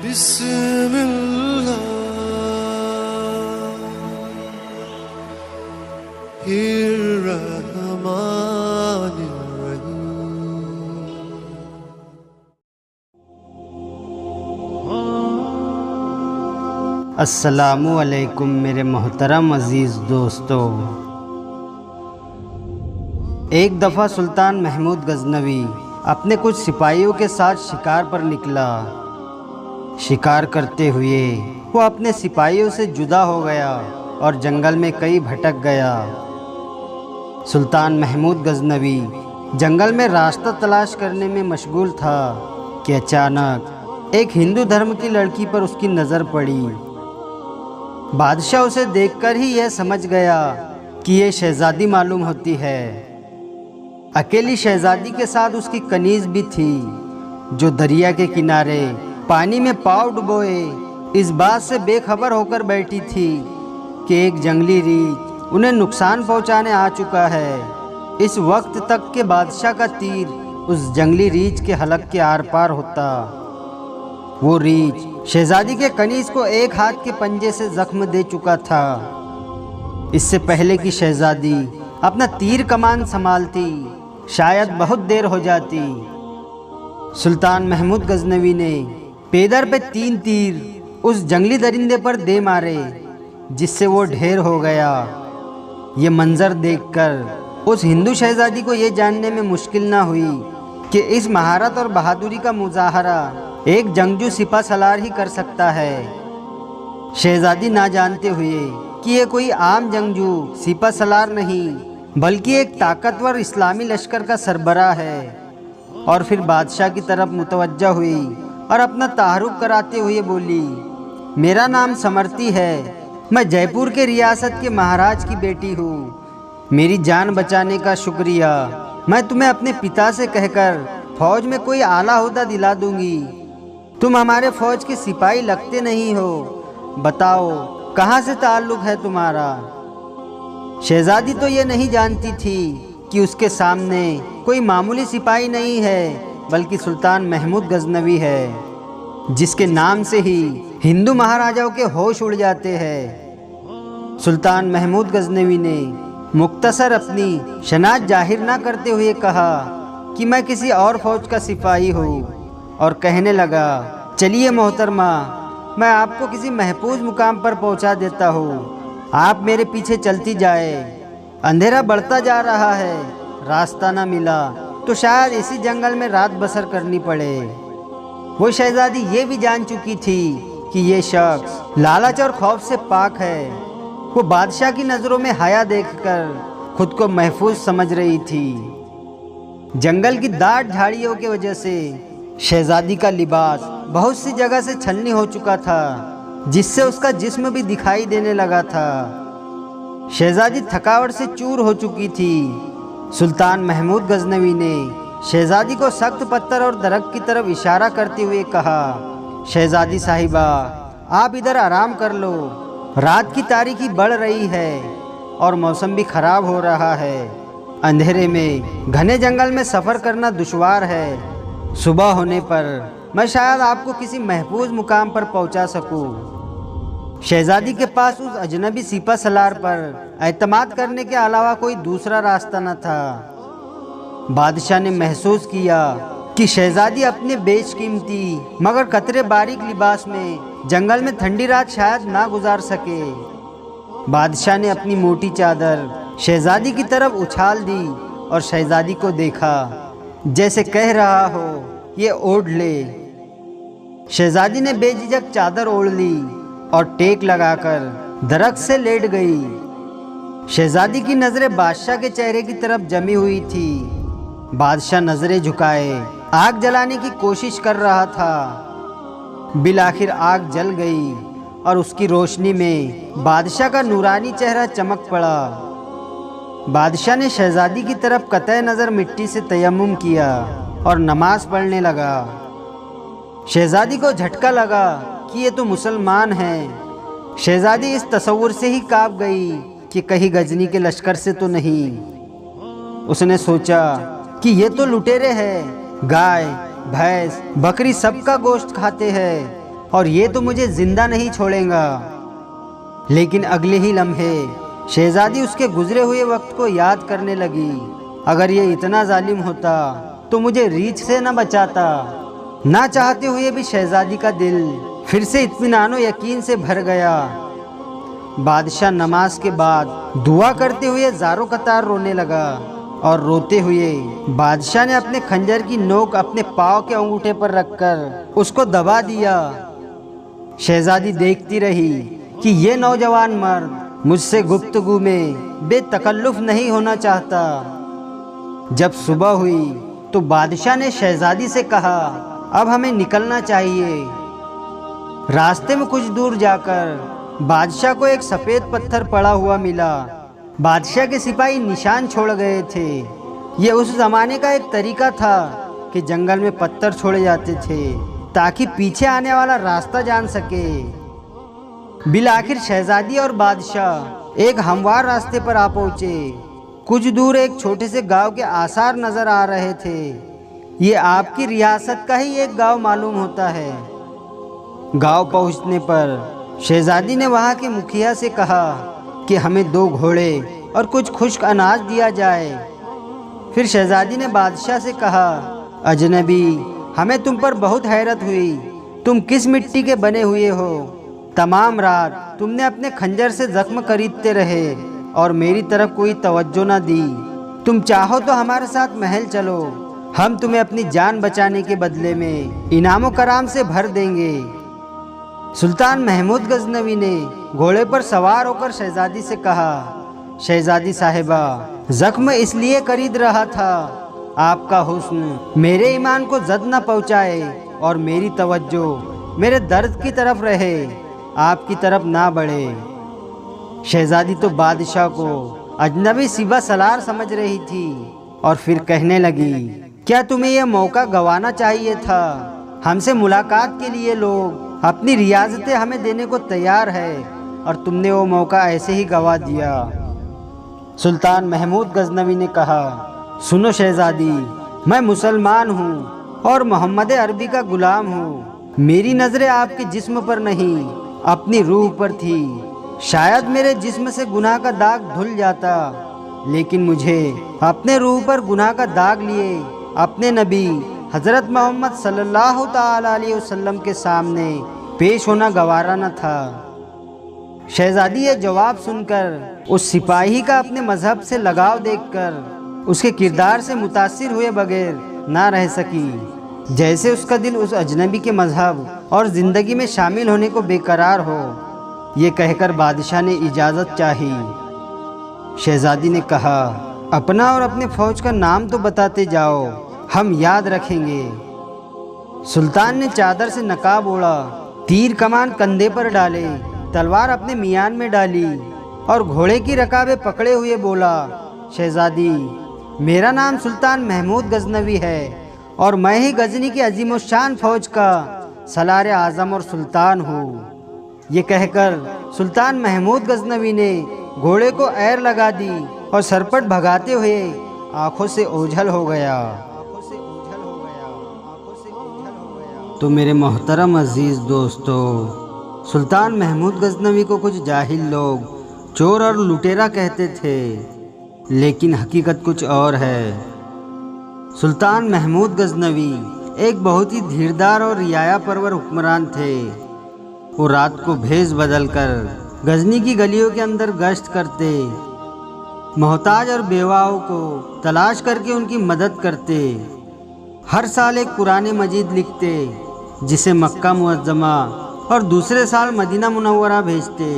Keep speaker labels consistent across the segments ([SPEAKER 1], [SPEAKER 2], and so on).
[SPEAKER 1] अस्सलामु अलैकुम मेरे मोहतरम अज़ीज़ दोस्तों। एक दफ़ा सुल्तान महमूद गज़नवी अपने कुछ सिपाहियों के साथ शिकार पर निकला। शिकार करते हुए वो अपने सिपाहियों से जुदा हो गया और जंगल में कहीं भटक गया। सुल्तान महमूद गज़नवी जंगल में रास्ता तलाश करने में मशगूल था कि अचानक एक हिंदू धर्म की लड़की पर उसकी नज़र पड़ी। बादशाह उसे देखकर ही यह समझ गया कि ये शहज़ादी मालूम होती है। अकेली शहज़ादी के साथ उसकी कनीज़ भी थी, जो दरिया के किनारे पानी में पाँव डुबोए इस बात से बेखबर होकर बैठी थी कि एक जंगली रीछ उन्हें नुकसान पहुंचाने आ चुका है। इस वक्त तक के बादशाह का तीर उस जंगली रीछ के हलक के आर पार होता। वो रीछ शहज़ादी के कनीज़ को एक हाथ के पंजे से जख्म दे चुका था। इससे पहले कि शहज़ादी अपना तीर कमान संभालती, शायद बहुत देर हो जाती। सुल्तान महमूद गज़नवी ने पेदर पे 3 तीर उस जंगली दरिंदे पर दे मारे, जिससे वो ढेर हो गया। ये मंजर देखकर उस हिंदू शहज़ादी को ये जानने में मुश्किल ना हुई कि इस महारत और बहादुरी का मुजाहरा एक जंगजू सिपा सलार ही कर सकता है। शहज़ादी ना जानते हुए कि ये कोई आम जंगजू सिपा सलार नहीं, बल्कि एक ताकतवर इस्लामी लश्कर का सरबराह है। और फिर बादशाह की तरफ मुतवज्जा हुई और अपना तारुफ कराते हुए बोली, मेरा नाम समर्ती है, मैं जयपुर के रियासत के महाराज की बेटी हूँ। मेरी जान बचाने का शुक्रिया। मैं तुम्हें अपने पिता से कहकर फौज में कोई आला ओहदा दिला दूंगी। तुम हमारे फौज के सिपाही लगते नहीं हो। बताओ कहाँ से ताल्लुक़ है तुम्हारा? शहज़ादी तो ये नहीं जानती थी कि उसके सामने कोई मामूली सिपाही नहीं है, बल्कि सुल्तान महमूद गज़नवी है, जिसके नाम से ही हिंदू महाराजाओं के होश उड़ जाते हैं। सुल्तान महमूद गज़नवी ने मुख्तसर अपनी शनाख्त जाहिर ना करते हुए कहा कि मैं किसी और फौज का सिपाही हूँ, और कहने लगा, चलिए मोहतरमा, मैं आपको किसी महफूज मुकाम पर पहुँचा देता हूँ। आप मेरे पीछे चलती जाए। अंधेरा बढ़ता जा रहा है, रास्ता ना मिला तो शायद इसी जंगल में रात बसर करनी पड़े। वो शहज़ादी ये भी जान चुकी थी कि ये शख्स लालच और खौफ से पाक है। वो बादशाह की नज़रों में हया देखकर खुद को महफूज समझ रही थी। जंगल की दाट झाड़ियों की वजह से शहज़ादी का लिबास बहुत सी जगह से छलनी हो चुका था, जिससे उसका जिस्म भी दिखाई देने लगा था। शहज़ादी थकावट से चूर हो चुकी थी। सुल्तान महमूद गज़नवी ने शहज़ादी को सख्त पत्थर और दरख्त की तरफ इशारा करते हुए कहा, शहज़ादी साहिबा, आप इधर आराम कर लो। रात की तारीकी बढ़ रही है और मौसम भी ख़राब हो रहा है। अंधेरे में घने जंगल में सफ़र करना दुश्वार है। सुबह होने पर मैं शायद आपको किसी महफूज मुकाम पर पहुंचा सकूं। शहज़ादी के पास उस अजनबी सिपा सलार पर एतमाद करने के अलावा कोई दूसरा रास्ता न था। बादशाह ने महसूस किया कि शहज़ादी अपने बेशकीमती मगर कतरे बारीक लिबास में जंगल में ठंडी रात शायद ना गुजार सके। बादशाह ने अपनी मोटी चादर शहज़ादी की तरफ उछाल दी और शहज़ादी को देखा, जैसे कह रहा हो, ये ओढ़ ले। शहज़ादी ने बेझिझक चादर ओढ़ ली और टेक लगाकर दरख्त से लेट गई। शहज़ादी की नज़रें बादशाह के चेहरे की तरफ जमी हुई थी। बादशाह नज़रें झुकाए आग जलाने की कोशिश कर रहा था। बिलाखिर आग जल गई और उसकी रोशनी में बादशाह का नूरानी चेहरा चमक पड़ा। बादशाह ने शहज़ादी की तरफ कतई नज़र मिट्टी से तयम्मुम किया और नमाज पढ़ने लगा। शहज़ादी को झटका लगा कि ये तो मुसलमान हैं। शहज़ादी इस तसव्वुर से ही काँप गई कि कहीं गजनी के लश्कर से तो नहीं। उसने सोचा कि ये तो लुटेरे हैं, गाय भैंस बकरी सबका गोश्त खाते हैं और ये तो मुझे जिंदा नहीं छोड़ेगा। लेकिन अगले ही लम्हे शहजादी उसके गुजरे हुए वक्त को याद करने लगी। अगर ये इतना जालिम होता तो मुझे रीछ से न बचाता। ना चाहते हुए भी शहजादी का दिल फिर से इत्मीनान व यकीन से भर गया। बादशाह नमाज के बाद दुआ करते हुए ज़ारों कतार रोने लगा और रोते हुए बादशाह ने अपने खंजर की नोक अपने पाँव के अंगूठे पर रखकर उसको दबा दिया। शहजादी देखती रही कि ये नौजवान मर्द मुझसे गुफ्तगू में बेतकल्लुफ़ नहीं होना चाहता। जब सुबह हुई तो बादशाह ने शहजादी से कहा, अब हमें निकलना चाहिए। रास्ते में कुछ दूर जाकर बादशाह को एक सफ़ेद पत्थर पड़ा हुआ मिला। बादशाह के सिपाही निशान छोड़ गए थे। ये उस ज़माने का एक तरीका था कि जंगल में पत्थर छोड़े जाते थे ताकि पीछे आने वाला रास्ता जान सके। बिलाखिर शहजादी और बादशाह एक हमवार रास्ते पर आ पहुँचे। कुछ दूर एक छोटे से गांव के आसार नज़र आ रहे थे। ये आपकी रियासत का ही एक गांव मालूम होता है। गांव पहुंचने पर शहजादी ने वहां के मुखिया से कहा कि हमें 2 घोड़े और कुछ खुश्क अनाज दिया जाए। फिर शहजादी ने बादशाह से कहा, अजनबी, हमें तुम पर बहुत हैरत हुई। तुम किस मिट्टी के बने हुए हो? तमाम रात तुमने अपने खंजर से जख्म खरीदते रहे और मेरी तरफ कोई तवज्जो न दी। तुम चाहो तो हमारे साथ महल चलो, हम तुम्हें अपनी जान बचाने के बदले में इनामो कराम से भर देंगे। सुल्तान महमूद गजनवी ने घोड़े पर सवार होकर शहजादी से कहा, शहजादी साहिबा, जख्म इसलिए खरीद रहा था आपका हुस्न मेरे ईमान को जद न पहुँचाए और मेरी तवज्जो मेरे दर्द की तरफ रहे, आपकी तरफ ना बढ़े। शहजादी तो बादशाह को अजनबी सिवा सलार समझ रही थी और फिर कहने लगी, क्या तुम्हें यह मौका गंवाना चाहिए था? हमसे मुलाकात के लिए लोग अपनी रियासतें हमें देने को तैयार है और तुमने वो मौका ऐसे ही गंवा दिया। सुल्तान महमूद गजनवी ने कहा, सुनो शहजादी, मैं मुसलमान हूँ और मोहम्मद अरबी का गुलाम हूँ। मेरी नज़रें आपके जिस्म पर नहीं अपनी रूह पर थी। शायद मेरे जिस्म से गुनाह का दाग धुल जाता, लेकिन मुझे अपने रूह पर गुनाह का दाग लिए अपने नबी हज़रत मोहम्मद सल्लल्लाहु ताला अलैहि वसल्लम के सामने पेश होना गवारा न था। शहजादी ये जवाब सुनकर उस सिपाही का अपने मजहब से लगाव देखकर उसके किरदार से मुतासिर हुए बगैर ना रह सकी। जैसे उसका दिल उस अजनबी के मजहब और ज़िंदगी में शामिल होने को बेकरार हो। ये कहकर बादशाह ने इजाज़त चाही। शहजादी ने कहा, अपना और अपने फ़ौज का नाम तो बताते जाओ, हम याद रखेंगे। सुल्तान ने चादर से नकाब ओढ़ा, तीर कमान कंधे पर डाले, तलवार अपने मियान में डाली और घोड़े की रकाबें पकड़े हुए बोला, शहजादी, मेरा नाम सुल्तान महमूद गजनवी है और मैं ही गजनी की अजीमुशान फ़ौज का सलार आज़म और सुल्तान हूँ। ये कहकर सुल्तान महमूद गजनवी ने घोड़े को ऐर लगा दी और सरपट भगाते हुए आँखों से ओझल हो गया। तो मेरे मोहतरम अजीज़ दोस्तों, सुल्तान महमूद गजनवी को कुछ जाहिल लोग चोर और लुटेरा कहते थे, लेकिन हकीकत कुछ और है। सुल्तान महमूद गजनवी एक बहुत ही धीरदार और रियाया परवर हुक्मरान थे। वो रात को भेष बदलकर गजनी की गलियों के अंदर गश्त करते, मोहताज और बेवाओं को तलाश करके उनकी मदद करते। हर साल एक कुरान मजीद लिखते जिसे मक्का मुअज्जमा और दूसरे साल मदीना मुनव्वरा भेजते।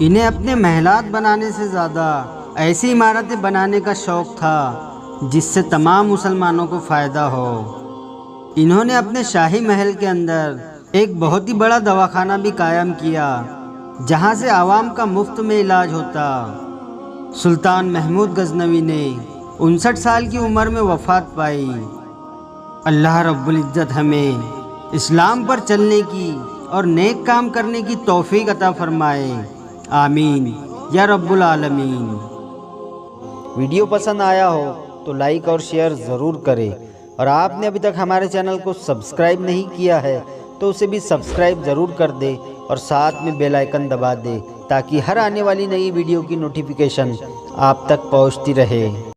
[SPEAKER 1] इन्हें अपने महलात बनाने से ज़्यादा ऐसी इमारतें बनाने का शौक़ था जिससे तमाम मुसलमानों को फ़ायदा हो। इन्होंने अपने शाही महल के अंदर एक बहुत ही बड़ा दवाखाना भी कायम किया जहां से आवाम का मुफ्त में इलाज होता। सुल्तान महमूद गजनवी ने 59 साल की उम्र में वफ़ात पाई। अल्लाह रब्बुल इज़्ज़त हमें इस्लाम पर चलने की और नेक काम करने की तौफीक अता फरमाए। आमीन या रब्बुल आलमीन। वीडियो पसंद आया हो तो लाइक और शेयर ज़रूर करें, और आपने अभी तक हमारे चैनल को सब्सक्राइब नहीं किया है तो उसे भी सब्सक्राइब ज़रूर कर दे और साथ में बेल आइकन दबा दे ताकि हर आने वाली नई वीडियो की नोटिफिकेशन आप तक पहुंचती रहे।